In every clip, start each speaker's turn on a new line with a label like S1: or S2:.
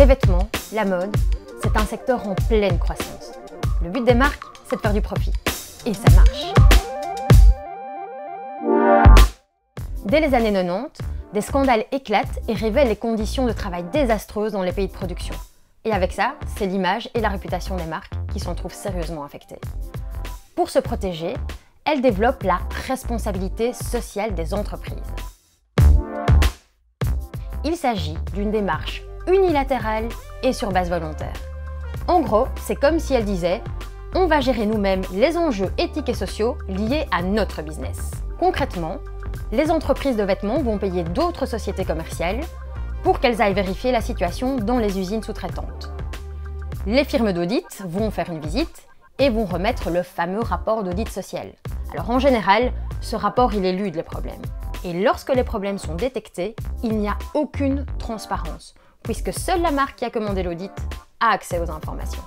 S1: Les vêtements, la mode, c'est un secteur en pleine croissance. Le but des marques, c'est de faire du profit. Et ça marche. Dès les années 90, des scandales éclatent et révèlent les conditions de travail désastreuses dans les pays de production. Et avec ça, c'est l'image et la réputation des marques qui s'en trouvent sérieusement affectées. Pour se protéger, elles développent la responsabilité sociale des entreprises. Il s'agit d'une démarche unilatérale et sur base volontaire. En gros, c'est comme si elles disaient « on va gérer nous-mêmes les enjeux éthiques et sociaux liés à notre business ». Concrètement, les entreprises de vêtements vont payer d'autres sociétés commerciales pour qu'elles aillent vérifier la situation dans les usines sous-traitantes. Les firmes d'audit vont faire une visite et vont remettre le fameux rapport d'audit social. Alors en général, ce rapport il élude les problèmes. Et lorsque les problèmes sont détectés, il n'y a aucune transparence, puisque seule la marque qui a commandé l'audit a accès aux informations.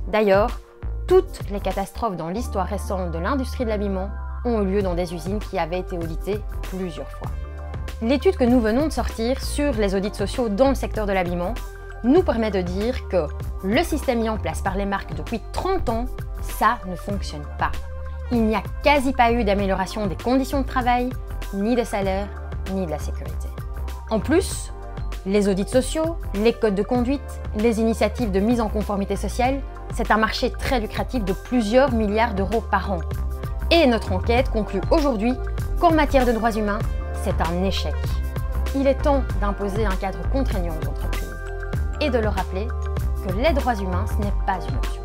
S1: D'ailleurs, toutes les catastrophes dans l'histoire récente de l'industrie de l'habillement ont eu lieu dans des usines qui avaient été auditées plusieurs fois. L'étude que nous venons de sortir sur les audits sociaux dans le secteur de l'habillement nous permet de dire que le système mis en place par les marques depuis 30 ans, ça ne fonctionne pas. Il n'y a quasi pas eu d'amélioration des conditions de travail, ni des salaires, ni de la sécurité. En plus, les audits sociaux, les codes de conduite, les initiatives de mise en conformité sociale, c'est un marché très lucratif de plusieurs milliards d'euros par an. Et notre enquête conclut aujourd'hui qu'en matière de droits humains, c'est un échec. Il est temps d'imposer un cadre contraignant aux entreprises et de leur rappeler que les droits humains, ce n'est pas une option.